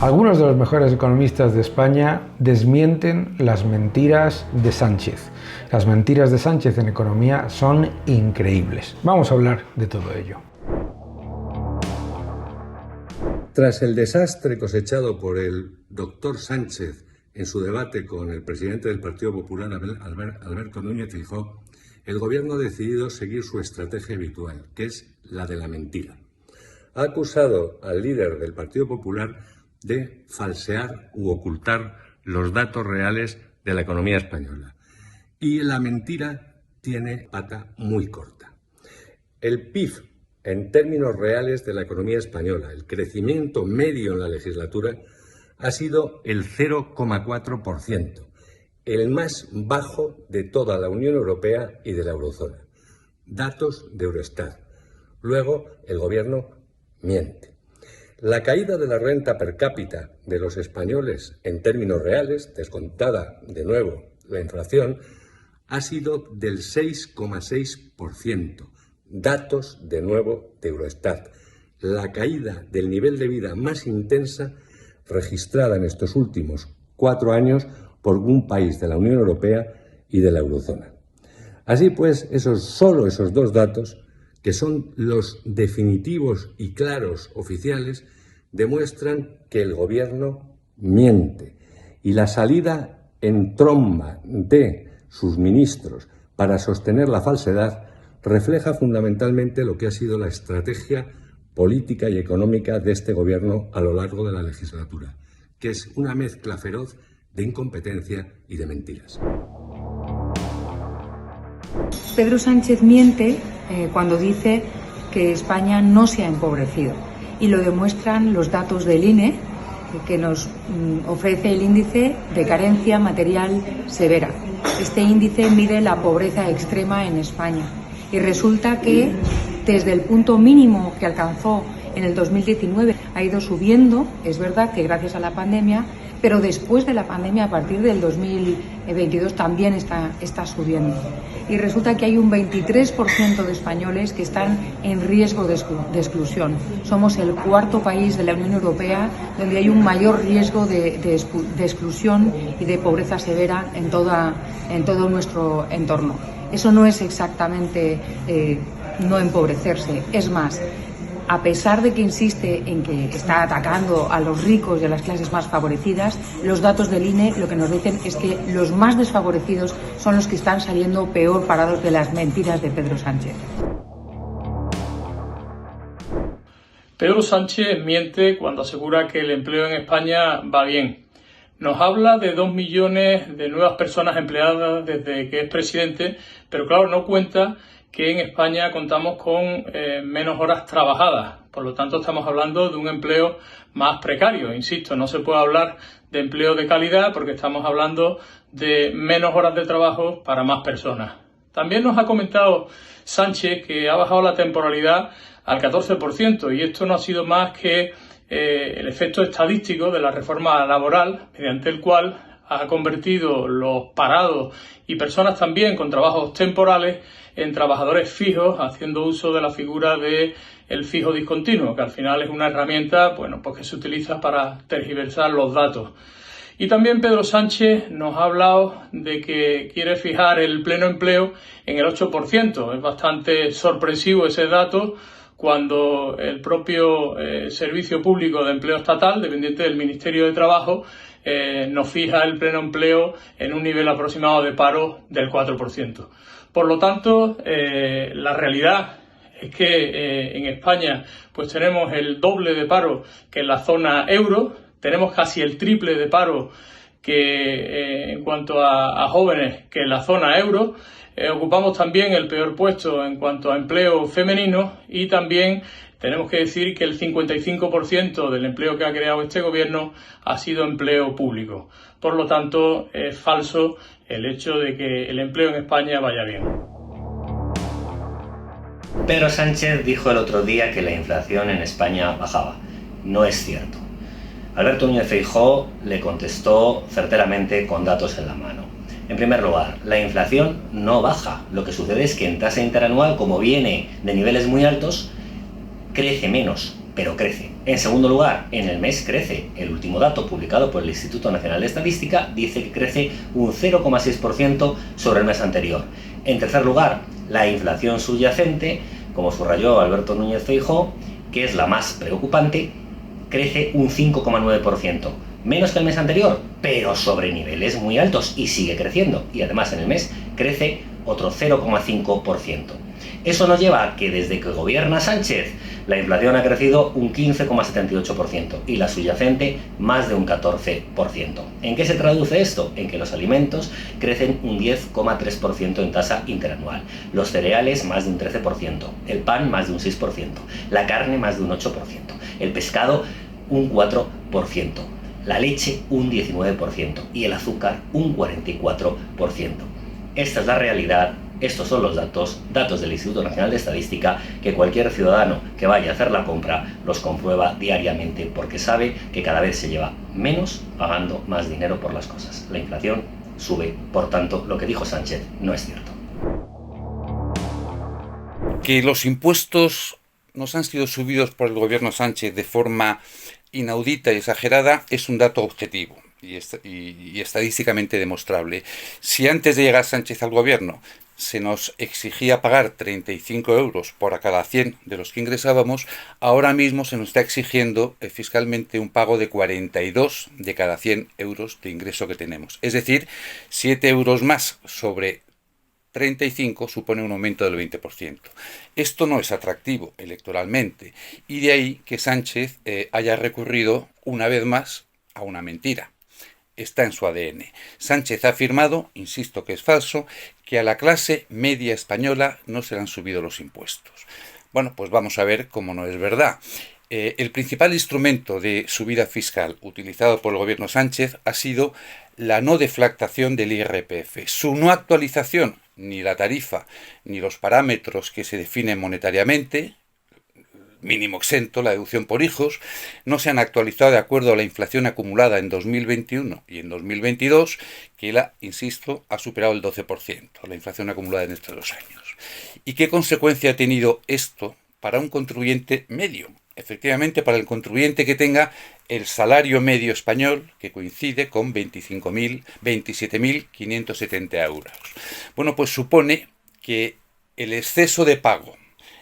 Algunos de los mejores economistas de España desmienten las mentiras de Sánchez. Las mentiras de Sánchez en economía son increíbles. Vamos a hablar de todo ello. Tras el desastre cosechado por el doctor Sánchez en su debate con el presidente del Partido Popular, Alberto Núñez Feijóo, el Gobierno ha decidido seguir su estrategia habitual, que es la de la mentira. Ha acusado al líder del Partido Popular de falsear u ocultar los datos reales de la economía española. Y la mentira tiene pata muy corta. El PIB, en términos reales de la economía española, el crecimiento medio en la legislatura, ha sido el 0,4%, el más bajo de toda la Unión Europea y de la Eurozona. Datos de Eurostat. Luego, el Gobierno miente. La caída de la renta per cápita de los españoles en términos reales, descontada de nuevo la inflación, ha sido del 6,6%. Datos de nuevo de Eurostat. La caída del nivel de vida más intensa registrada en estos últimos 4 años por un país de la Unión Europea y de la Eurozona. Así pues, solo esos dos datos, que son los definitivos y claros oficiales, demuestran que el Gobierno miente. Y la salida en tromba de sus ministros para sostener la falsedad refleja fundamentalmente lo que ha sido la estrategia política y económica de este Gobierno a lo largo de la legislatura, que es una mezcla feroz de incompetencia y de mentiras. Pedro Sánchez miente cuando dice que España no se ha empobrecido, y lo demuestran los datos del INE, que nos ofrece el índice de carencia material severa. Este índice mide la pobreza extrema en España y resulta que desde el punto mínimo que alcanzó en el 2019 ha ido subiendo, es verdad que gracias a la pandemia, pero después de la pandemia, a partir del 2022, también está subiendo. Y resulta que hay un 23% de españoles que están en riesgo de exclusión. Somos el cuarto país de la Unión Europea donde hay un mayor riesgo de exclusión y de pobreza severa en todo nuestro entorno. Eso no es exactamente no empobrecerse, es más, a pesar de que insiste en que está atacando a los ricos y a las clases más favorecidas, los datos del INE lo que nos dicen es que los más desfavorecidos son los que están saliendo peor parados de las mentiras de Pedro Sánchez. Pedro Sánchez miente cuando asegura que el empleo en España va bien. Nos habla de 2 millones de nuevas personas empleadas desde que es presidente, pero claro, no cuenta que en España contamos con menos horas trabajadas. Por lo tanto, estamos hablando de un empleo más precario. Insisto, no se puede hablar de empleo de calidad porque estamos hablando de menos horas de trabajo para más personas. También nos ha comentado Sánchez que ha bajado la temporalidad al 14% y esto no ha sido más que el efecto estadístico de la reforma laboral, mediante el cual ha convertido los parados y personas también con trabajos temporales en trabajadores fijos, haciendo uso de la figura de el fijo discontinuo, que al final es una herramienta pues que se utiliza para tergiversar los datos. Y también Pedro Sánchez nos ha hablado de que quiere fijar el pleno empleo en el 8%. Es bastante sorpresivo ese dato cuando el propio Servicio Público de Empleo Estatal, dependiente del Ministerio de Trabajo, nos fija el pleno empleo en un nivel aproximado de paro del 4%. Por lo tanto, la realidad es que en España pues tenemos el doble de paro que en la zona euro, tenemos casi el triple de paro que en cuanto a jóvenes que en la zona euro, ocupamos también el peor puesto en cuanto a empleo femenino y también tenemos que decir que el 55% del empleo que ha creado este gobierno ha sido empleo público. Por lo tanto, es falso el hecho de que el empleo en España vaya bien. Pedro Sánchez dijo el otro día que la inflación en España bajaba. No es cierto. Alberto Núñez Feijóo le contestó certeramente con datos en la mano. En primer lugar, la inflación no baja. Lo que sucede es que en tasa interanual, como viene de niveles muy altos, crece menos. pero crece. En segundo lugar, en el mes crece. El último dato publicado por el Instituto Nacional de Estadística dice que crece un 0,6% sobre el mes anterior. En tercer lugar, la inflación subyacente, como subrayó Alberto Núñez Feijóo, que es la más preocupante, crece un 5,9%. Menos que el mes anterior, pero sobre niveles muy altos y sigue creciendo. Y además en el mes crece otro 0,5%. Eso nos lleva a que desde que gobierna Sánchez, la inflación ha crecido un 15,78% y la subyacente más de un 14%. ¿En qué se traduce esto? En que los alimentos crecen un 10,3% en tasa interanual, los cereales más de un 13%, el pan más de un 6%, la carne más de un 8%, el pescado un 4%, la leche un 19% y el azúcar un 44%. Esta es la realidad. Estos son los datos del Instituto Nacional de Estadística, que cualquier ciudadano que vaya a hacer la compra los comprueba diariamente porque sabe que cada vez se lleva menos pagando más dinero por las cosas. La inflación sube, por tanto, lo que dijo Sánchez no es cierto. Que los impuestos nos han sido subidos por el gobierno Sánchez de forma inaudita y exagerada es un dato objetivo y estadísticamente demostrable. Si antes de llegar Sánchez al gobierno se nos exigía pagar 35 euros por cada 100 de los que ingresábamos, ahora mismo se nos está exigiendo fiscalmente un pago de 42 de cada 100 euros de ingreso que tenemos. Es decir, 7 euros más sobre 35 supone un aumento del 20%. Esto no es atractivo electoralmente y de ahí que Sánchez haya recurrido una vez más a una mentira. Está en su ADN. Sánchez ha afirmado, insisto que es falso, que a la clase media española no se le han subido los impuestos. Bueno, pues vamos a ver cómo no es verdad. El principal instrumento de subida fiscal utilizado por el gobierno Sánchez ha sido la no deflactación del IRPF. Su no actualización, ni la tarifa, ni los parámetros que se definen monetariamente, mínimo exento, la deducción por hijos, no se han actualizado de acuerdo a la inflación acumulada en 2021 y en 2022, que insisto, ha superado el 12%, la inflación acumulada en estos 2 años. ¿Y qué consecuencia ha tenido esto para un contribuyente medio? Efectivamente, para el contribuyente que tenga el salario medio español, que coincide con 27.570 euros. Bueno, pues supone que el exceso de pago,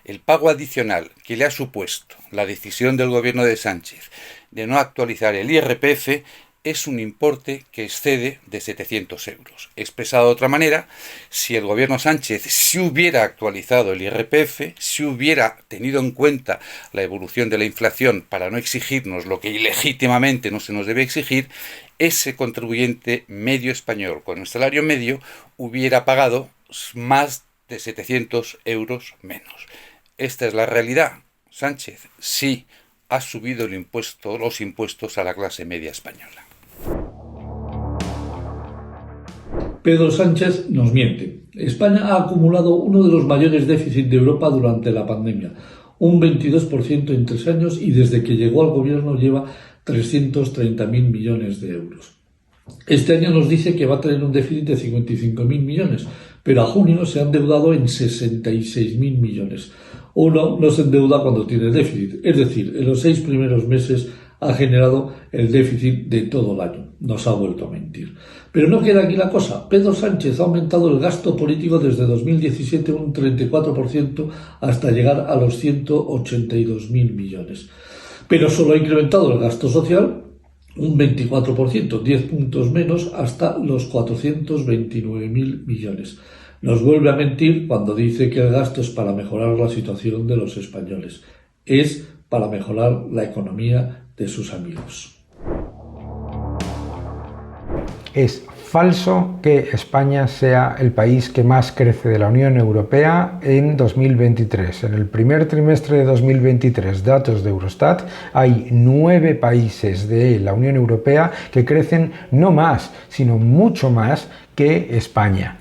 el pago adicional que le ha supuesto la decisión del gobierno de Sánchez de no actualizar el IRPF es un importe que excede de 700 euros. Expresado de otra manera, si el gobierno Sánchez si hubiera actualizado el IRPF, si hubiera tenido en cuenta la evolución de la inflación para no exigirnos lo que ilegítimamente no se nos debe exigir, ese contribuyente medio español con el salario medio hubiera pagado más de 700 euros menos. Esta es la realidad. Sánchez sí ha subido los impuestos a la clase media española. Pedro Sánchez nos miente. España ha acumulado uno de los mayores déficits de Europa durante la pandemia, un 22% en 3 años y desde que llegó al gobierno lleva 330.000 millones de euros. Este año nos dice que va a tener un déficit de 55.000 millones, pero a junio se ha endeudado en 66.000 millones. Uno no se endeuda cuando tiene déficit, es decir, en los 6 primeros meses ha generado el déficit de todo el año. Nos ha vuelto a mentir. Pero no queda aquí la cosa. Pedro Sánchez ha aumentado el gasto político desde 2017 un 34% hasta llegar a los 182.000 millones. Pero solo ha incrementado el gasto social un 24%, 10 puntos menos, hasta los 429.000 millones. Nos vuelve a mentir cuando dice que el gasto es para mejorar la situación de los españoles. Es para mejorar la economía de sus amigos. Es falso que España sea el país que más crece de la Unión Europea en 2023. En el primer trimestre de 2023, datos de Eurostat, hay 9 países de la Unión Europea que crecen no más, sino mucho más que España.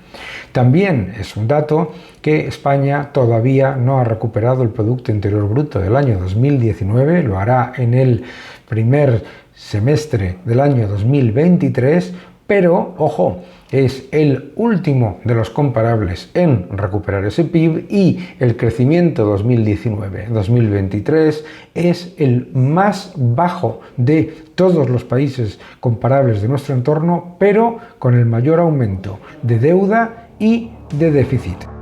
También es un dato que España todavía no ha recuperado el Producto Interior Bruto del año 2019, lo hará en el primer semestre del año 2023, pero, ojo, es el último de los comparables en recuperar ese PIB y el crecimiento 2019-2023 es el más bajo de todos los países comparables de nuestro entorno, pero con el mayor aumento de deuda y de déficit.